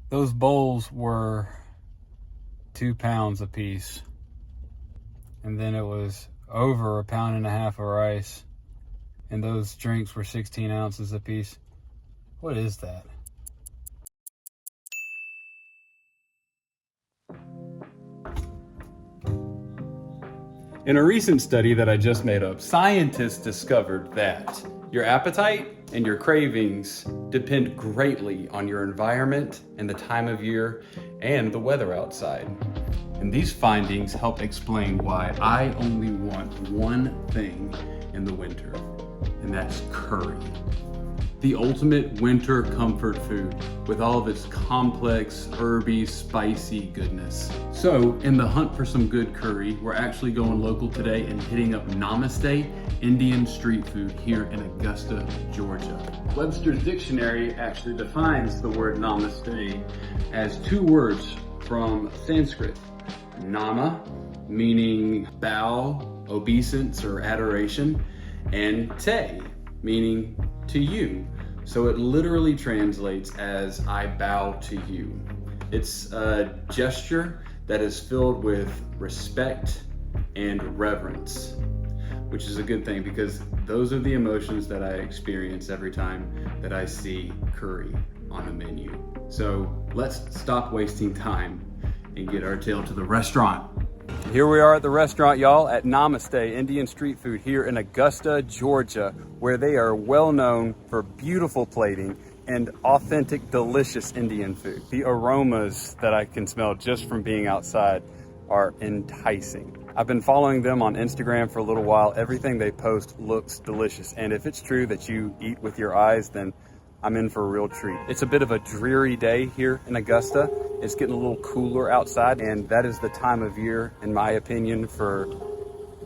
Those bowls were 2 pounds a piece. And then it was over 1.5 pounds of rice. And those drinks were 16 ounces a piece. What is that? In a recent study that I just made up, scientists discovered that your appetite and your cravings depend greatly on your environment and the time of year and the weather outside. And these findings help explain why I only want one thing in the winter, and that's curry. The ultimate winter comfort food with all of its complex, herby, spicy goodness. So, in the hunt for some good curry, we're actually going local today and hitting up Namaste Indian Street Food here in Augusta, Georgia. Webster's Dictionary actually defines the word Namaste as 2 words from Sanskrit. Nama, meaning bow, obeisance, or adoration, and te, meaning to you. So it literally translates as I bow to you. It's a gesture that is filled with respect and reverence, which is a good thing because those are the emotions that I experience every time that I see curry on the menu. So let's stop wasting time and get our tail to the restaurant. Here we are at the restaurant, y'all, at Namaste Indian Street Food here in Augusta, Georgia, where they are well known for beautiful plating and authentic, delicious Indian food. The aromas that I can smell just from being outside are enticing. I've been following them on Instagram for a little while. Everything they post looks delicious. And if it's true that you eat with your eyes, then I'm in for a real treat. It's a bit of a dreary day here in Augusta. It's getting a little cooler outside, and that is the time of year, in my opinion, for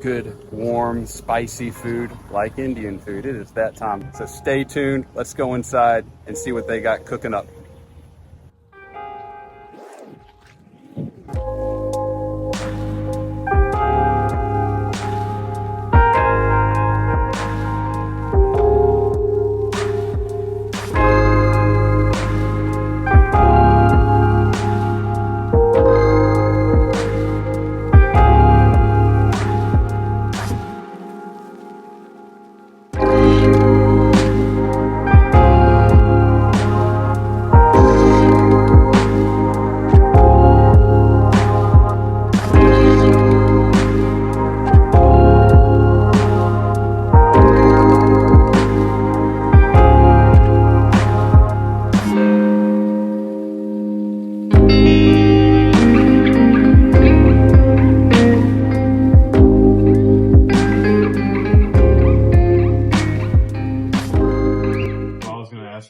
good, warm, spicy food like Indian food. It is that time. So stay tuned. Let's go inside and see what they got cooking up.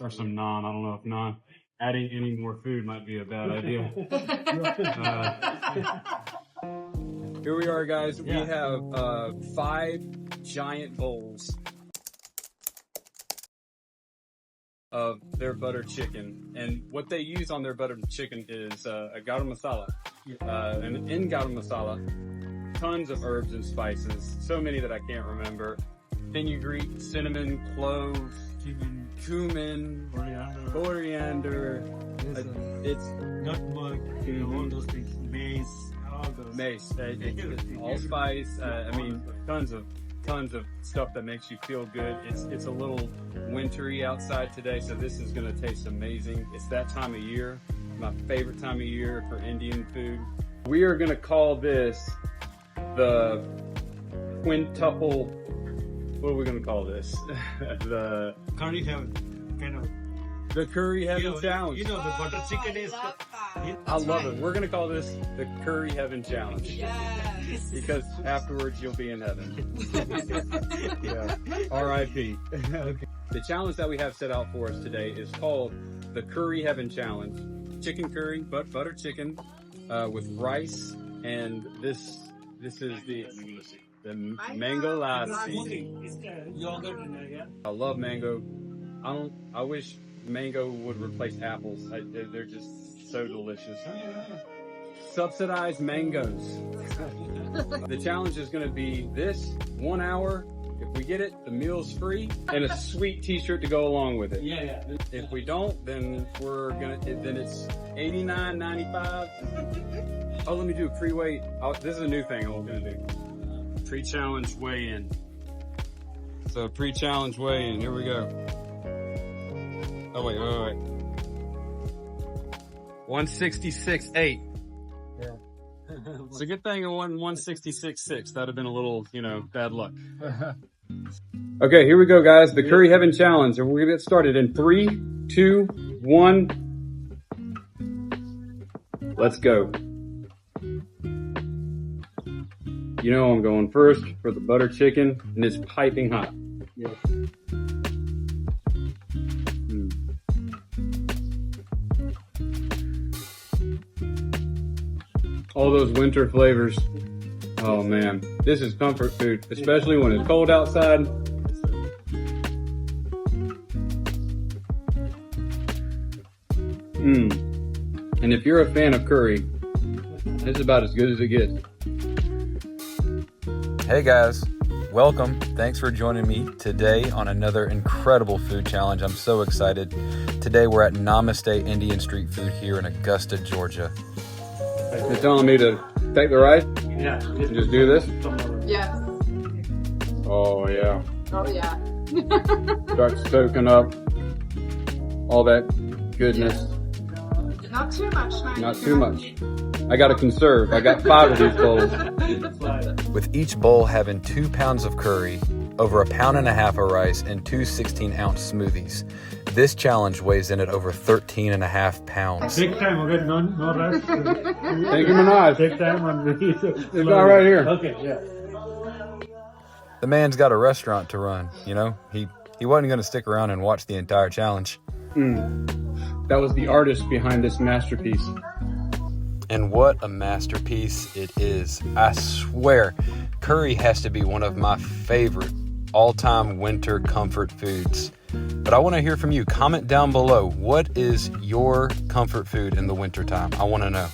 Or some naan. I don't know if adding any more food might be a bad idea. Here we are, guys. We have 5 giant bowls of their butter chicken, and what they use on their butter chicken is a garam masala. And in garam masala, tons of herbs and spices, so many that I can't remember. Fenugreek, cinnamon, cloves, cumin, coriander, it's nutmeg, all those things, mace, all those. Mace, allspice. I mean, tons of stuff that makes you feel good. It's a little wintry outside today, so this is gonna taste amazing. It's that time of year, my favorite time of year for Indian food. We are gonna call this the quintuple. What are we gonna call this? The curry heaven, kind of. The curry heaven challenge. You know the butter chicken is. I love it. We're gonna call this the curry heaven challenge. Yes. Because afterwards you'll be in heaven. Yeah. R.I.P. Okay. The challenge that we have set out for us today is called the Curry Heaven Challenge. Chicken curry, but butter chicken with rice, and this is the mango lassi. Yogurt in there, yeah. I love mango. I wish mango would replace apples. They're just so delicious. Subsidized mangoes. The challenge is going to be this 1 hour If we get it, the meal's free and a sweet t-shirt to go along with it. Yeah. If we don't, then then it's $89.95. Oh, let me do a pre-weigh. This is a new thing I'm gonna do. Pre-challenge weigh-in. So pre-challenge weigh-in, here we go. Oh wait. 166.8. Yeah. It's a good thing it wasn't 166.6. That'd have been a little, bad luck. Okay, here we go, guys. The Curry Heaven Challenge. And we're gonna get started in 3, 2, 1. Let's go. You know I'm going first for the butter chicken, and it's piping hot. Yes. All those winter flavors. Oh man, this is comfort food, especially when it's cold outside. And if you're a fan of curry, it's about as good as it gets. Hey guys, welcome. Thanks for joining me today on another incredible food challenge. I'm so excited. Today we're at Namaste Indian Street Food here in Augusta, Georgia. They're telling me to take the rice? Yeah. Just do this? Yes. Oh yeah. Oh yeah. Start soaking up all that goodness. Not too much. Not too much. I gotta conserve. I got 5 of these bowls. With each bowl having 2 pounds of curry, over 1.5 pounds of rice, and 2 16-ounce smoothies. This challenge weighs in at over 13.5 pounds. Take time, okay? No rush. Thank you, Manoj. Take time and It's all right here. Okay, yeah. The man's got a restaurant to run, He wasn't going to stick around and watch the entire challenge. That was the artist behind this masterpiece. And what a masterpiece it is. I swear, curry has to be one of my favorite all-time winter comfort foods. But I want to hear from you. Comment down below. What is your comfort food in the wintertime? I want to know.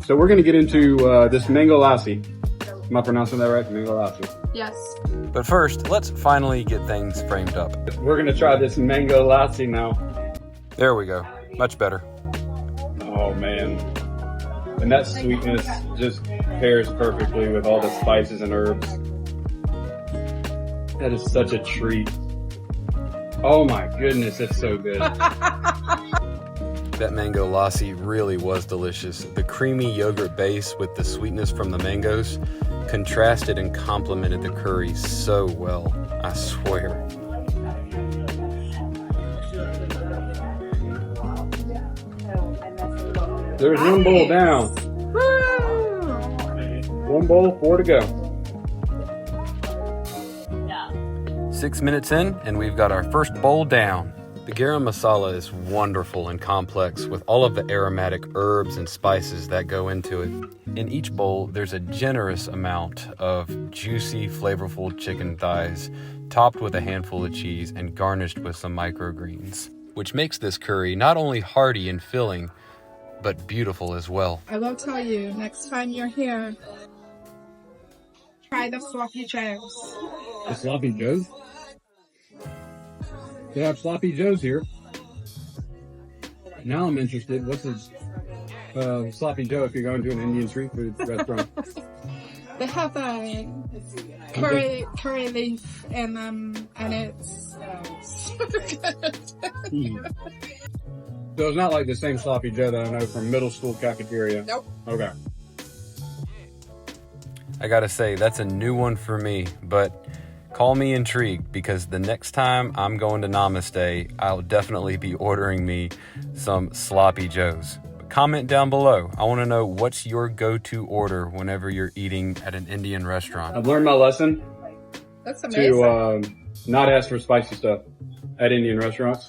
So we're going to get into this mango lassi. Am I pronouncing that right? Mango lassi. Yes. But first, let's finally get things framed up. We're going to try this mango lassi now. There we go. Much better. Oh man. And that sweetness just pairs perfectly with all the spices and herbs. That is such a treat. Oh my goodness, it's so good. That mango lassi really was delicious. The creamy yogurt base with the sweetness from the mangoes contrasted and complemented the curry so well, I swear. There's one bowl down. Woo! 1 bowl, 4 to go. 6 minutes in, and we've got our first bowl down. The garam masala is wonderful and complex with all of the aromatic herbs and spices that go into it. In each bowl, there's a generous amount of juicy, flavorful chicken thighs, topped with a handful of cheese and garnished with some microgreens, which makes this curry not only hearty and filling, but beautiful as well. I will tell you, next time you're here, try the sloppy joes. The sloppy joes? They have sloppy joes here. Now I'm interested. What's a sloppy joe if you're going to an Indian street food restaurant? They have a curry leaf in them, and it's so good. So it's not like the same sloppy joe that I know from middle school cafeteria? Nope. Okay. I gotta say, that's a new one for me, but call me intrigued because the next time I'm going to Namaste, I'll definitely be ordering me some sloppy joes. But comment down below. I want to know what's your go-to order whenever you're eating at an Indian restaurant. I've learned my lesson. That's amazing. To not ask for spicy stuff at Indian restaurants.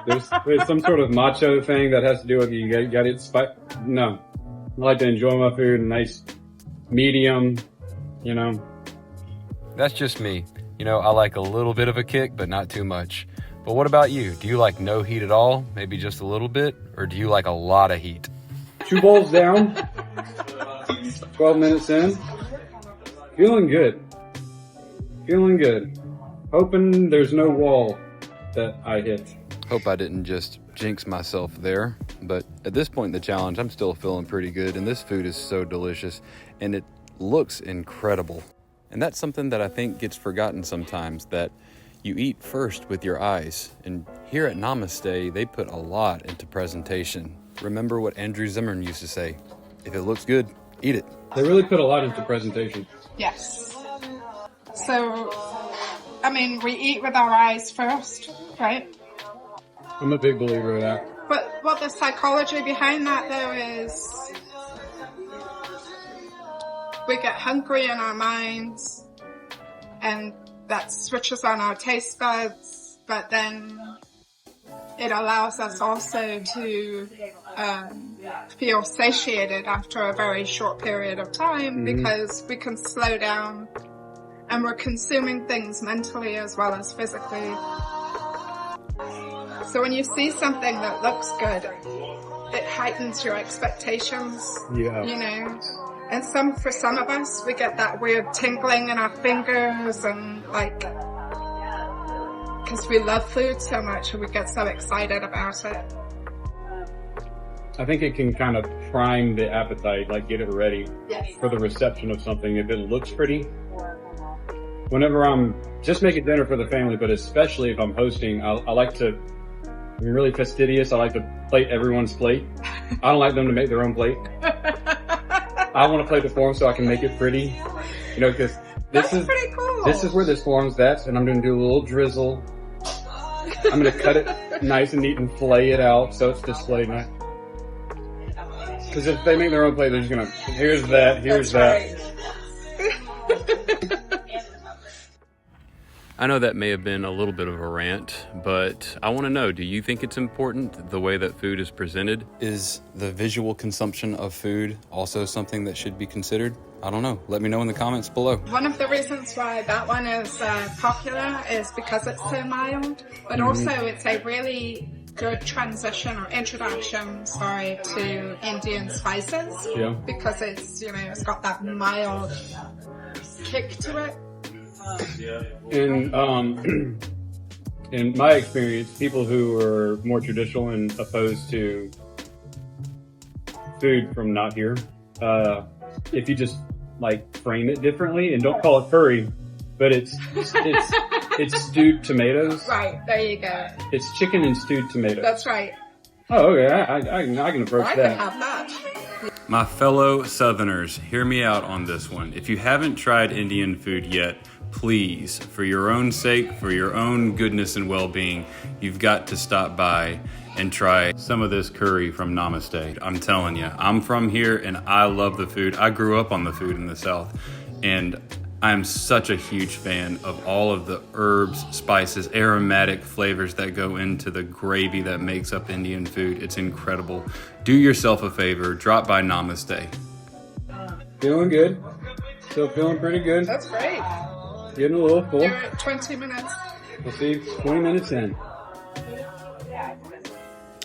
There's some sort of macho thing that has to do with you got it spicy. No, I like to enjoy my food, a nice medium, That's just me. I like a little bit of a kick, but not too much. But what about you? Do you like no heat at all? Maybe just a little bit? Or do you like a lot of heat? 2 bowls down. 12 minutes in. Feeling good. Feeling good. Hoping there's no wall that I hit. Hope I didn't just jinx myself there. But at this point in the challenge, I'm still feeling pretty good. And this food is so delicious. And it looks incredible. And that's something that I think gets forgotten sometimes, that you eat first with your eyes. And here at Namaste, they put a lot into presentation. Remember what Andrew Zimmern used to say, if it looks good, eat it. They really put a lot into presentation. Yes. So, I mean, we eat with our eyes first, right? I'm a big believer of that. But what the psychology behind that, though, is we get hungry in our minds, and that switches on our taste buds, but then it allows us also to feel satiated after a very short period of time, because we can slow down and we're consuming things mentally as well as physically. So when you see something that looks good, it heightens your expectations, you know. And for some of us, we get that weird tingling in our fingers, and like, because we love food so much and we get so excited about it. I think it can kind of prime the appetite, like get it ready for the reception of something. If it looks pretty, whenever I'm just making dinner for the family, but especially if I'm hosting, I like to, I'm really fastidious. I like to plate everyone's plate. I don't like them to make their own plate. I want to plate the form so I can make it pretty, you know, because this is pretty cool. This is where this form's at, and I'm going to do a little drizzle. I'm going to cut it nice and neat and flay it out so it's displayed nice. Because if they make their own plate, they're just going to, here's that, here's that. I know that may have been a little bit of a rant, but I want to know, do you think it's important the way that food is presented? Is the visual consumption of food also something that should be considered? I don't know. Let me know in the comments below. One of the reasons why that one is popular is because it's so mild, but also it's a really good transition or introduction, to Indian spices. Yeah. Because it's, you know, it's got that mild kick to it. In my experience, people who are more traditional and opposed to food from not here, if you just like frame it differently and don't call it curry, but it's stewed tomatoes. Right, there you go. It's chicken and stewed tomatoes. That's right. Oh, okay, I can approach I that. can have that. My fellow Southerners, hear me out on this one. If you haven't tried Indian food yet, please, for your own sake, for your own goodness and well-being, you've got to stop by and try some of this curry from Namaste. I'm telling you, I'm from here and I love the food. I grew up on the food in the South, and I'm such a huge fan of all of the herbs, spices, aromatic flavors that go into the gravy that makes up Indian food. It's incredible. Do yourself a favor, drop by Namaste. Feeling good. Still feeling pretty good. That's great. Getting a little full. You're at 20 minutes. We'll see, 20 minutes in.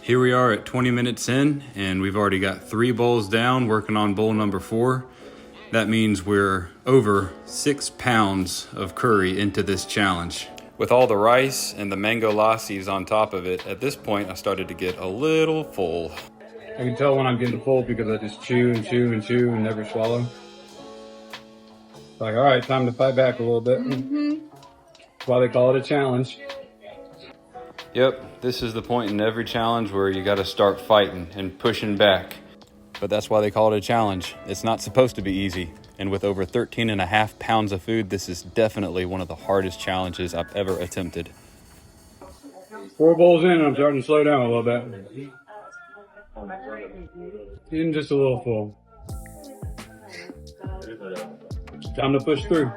Here we are at 20 minutes in, and we've already got 3 bowls down, working on bowl number 4. That means we're over 6 pounds of curry into this challenge. With all the rice and the mango lassis on top of it, at this point I started to get a little full. I can tell when I'm getting full because I just chew and chew and chew and never swallow. It's like, all right, time to fight back a little bit. That's why they call it a challenge. Yep, this is the point in every challenge where you got to start fighting and pushing back. But that's why they call it a challenge. It's not supposed to be easy. And with over 13.5 pounds of food, this is definitely one of the hardest challenges I've ever attempted. 4 bowls in and I'm starting to slow down a little bit. Getting just a little full. Time to push through.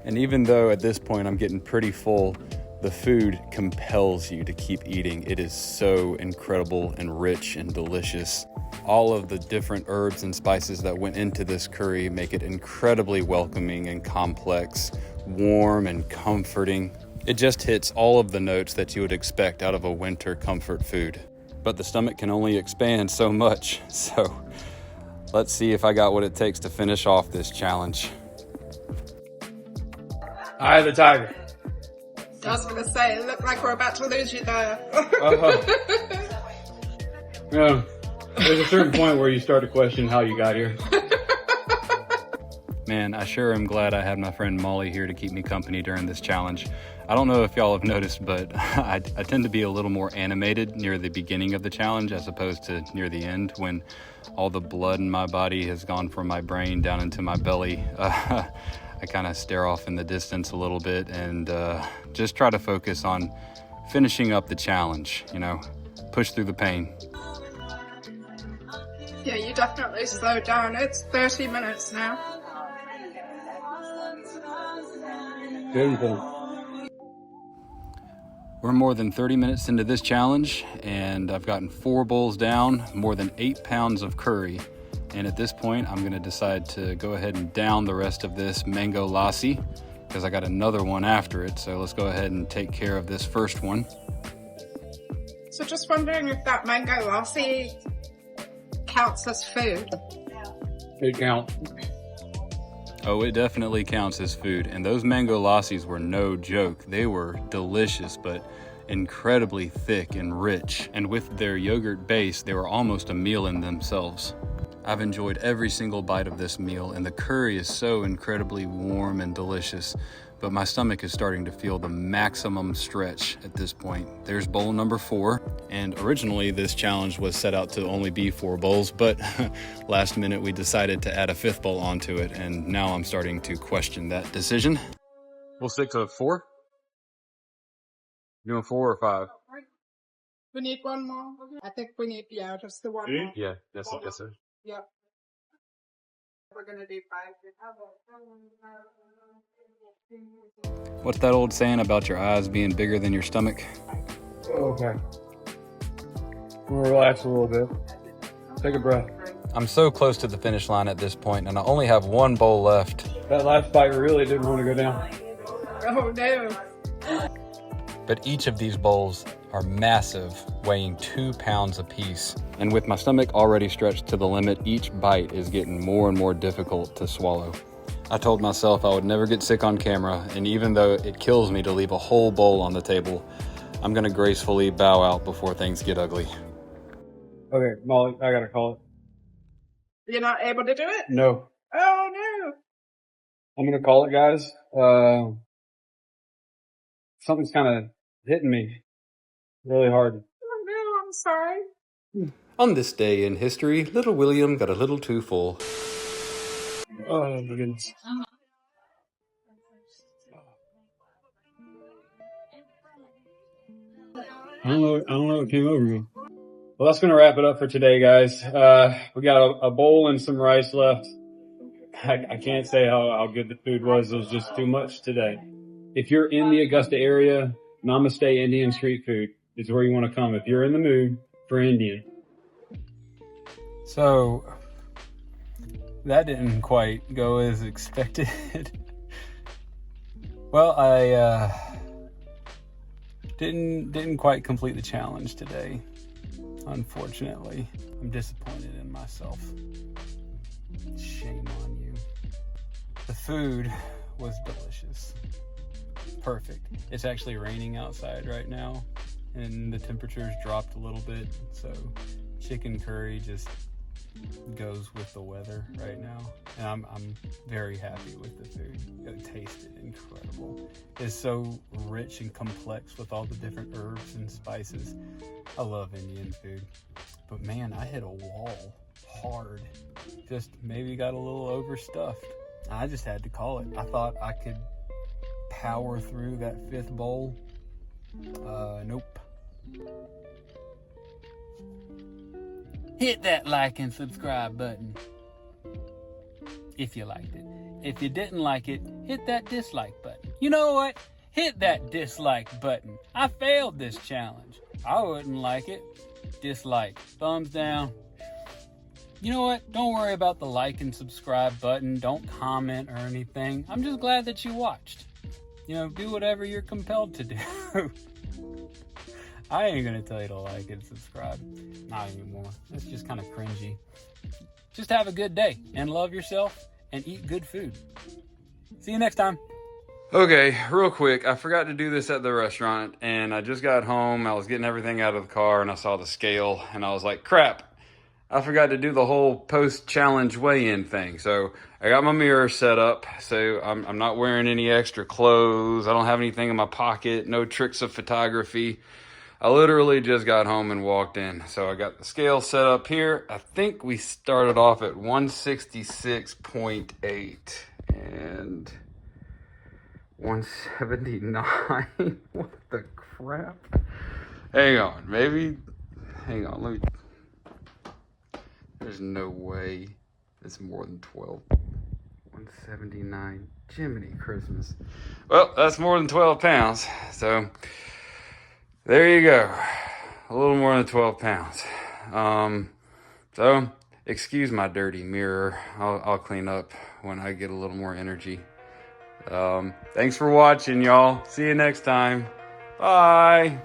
And even though at this point I'm getting pretty full, the food compels you to keep eating. It is so incredible and rich and delicious. All of the different herbs and spices that went into this curry make it incredibly welcoming and complex, warm and comforting. It just hits all of the notes that you would expect out of a winter comfort food. But the stomach can only expand so much, so let's see if I got what it takes to finish off this challenge. Eye of the tiger. I was going to say, it looked like we're about to lose you there. Yeah. There's a certain point where you start to question how you got here. Man, I sure am glad I had my friend Molly here to keep me company during this challenge. I don't know if y'all have noticed, but I tend to be a little more animated near the beginning of the challenge as opposed to near the end when all the blood in my body has gone from my brain down into my belly. I kind of stare off in the distance a little bit and just try to focus on finishing up the challenge, you know, push through the pain. Yeah, you definitely slowed down. It's 30 minutes now. Beautiful. We're more than 30 minutes into this challenge, and I've gotten 4 bowls down, more than 8 pounds of curry. And at this point, I'm gonna decide to go ahead and down the rest of this mango lassi, because I got another one after it. So let's go ahead and take care of this first one. So just wondering if that mango lassi counts as food. It counts. Oh, it definitely counts as food. And those mango lassis were no joke. They were delicious, but incredibly thick and rich. And with their yogurt base, they were almost a meal in themselves. I've enjoyed every single bite of this meal, and the curry is so incredibly warm and delicious. But my stomach is starting to feel the maximum stretch at this point. There's bowl number 4. And originally this challenge was set out to only be 4 bowls, but last minute we decided to add a 5th bowl onto it. And now I'm starting to question that decision. We'll stick to 4. You doing 4 or 5? We need one more. I think we need, yeah, just the one more. Yeah, yes, sir. Yeah. We're gonna do 5. What's that old saying about your eyes being bigger than your stomach? Okay. We'll relax a little bit. Take a breath. I'm so close to the finish line at this point, and I only have 1 bowl left. That last bite really didn't want to go down. Oh no. But each of these bowls are massive, weighing 2 pounds apiece. And with my stomach already stretched to the limit, each bite is getting more and more difficult to swallow. I told myself I would never get sick on camera, and even though it kills me to leave a whole bowl on the table, I'm gonna gracefully bow out before things get ugly. Okay, Molly, I gotta call it. You're not able to do it? No. Oh no. I'm gonna call it, guys. Something's kind of hitting me really hard. Oh no, I'm sorry. On this day in history, little William got a little too full. Oh my goodness. I don't know what came over me. Well, that's gonna wrap it up for today, guys. We got a bowl and some rice left. I can't say how good the food was. It was just too much today. If you're in the Augusta area, Namaste Indian Street Food is where you want to come if you're in the mood for Indian. So, that didn't quite go as expected. Well, I didn't quite complete the challenge today, unfortunately. I'm disappointed in myself. Shame on you. The food was delicious. Perfect. It's actually raining outside right now, and the temperature's dropped a little bit, so chicken curry just goes with the weather right now, and I'm very happy with the food. It tasted incredible. It's so rich and complex with all the different herbs and spices. I love Indian food, but man, I hit a wall hard. Just maybe got a little overstuffed. I just had to call it. I thought I could power through that 5th bowl. Nope. Hit that like and subscribe button if you liked it. If you didn't like it, hit that dislike button. You know what? Hit that dislike button. I failed this challenge. I wouldn't like it. Dislike. Thumbs down. You know what? Don't worry about the like and subscribe button. Don't comment or anything. I'm just glad that you watched. You know, do whatever you're compelled to do. I ain't gonna tell you to like and subscribe. Not anymore. It's just kind of cringy. Just have a good day and love yourself and eat good food. See you next time. Okay, real quick, I forgot to do this at the restaurant, and I just got home, I was getting everything out of the car, and I saw the scale, and I was like, crap, I forgot to do the whole post-challenge weigh-in thing. So I got my mirror set up, so I'm not wearing any extra clothes, I don't have anything in my pocket, no tricks of photography. I literally just got home and walked in. So I got the scale set up here. I think we started off at 166.8 and 179. What the crap? Hang on, let me. There's no way it's more than 12. 179. Jiminy Christmas. Well, that's more than 12 pounds. So there you go. A little more than 12 pounds. So excuse my dirty mirror. I'll clean up when I get a little more energy. Thanks for watching, y'all. See you next time. Bye.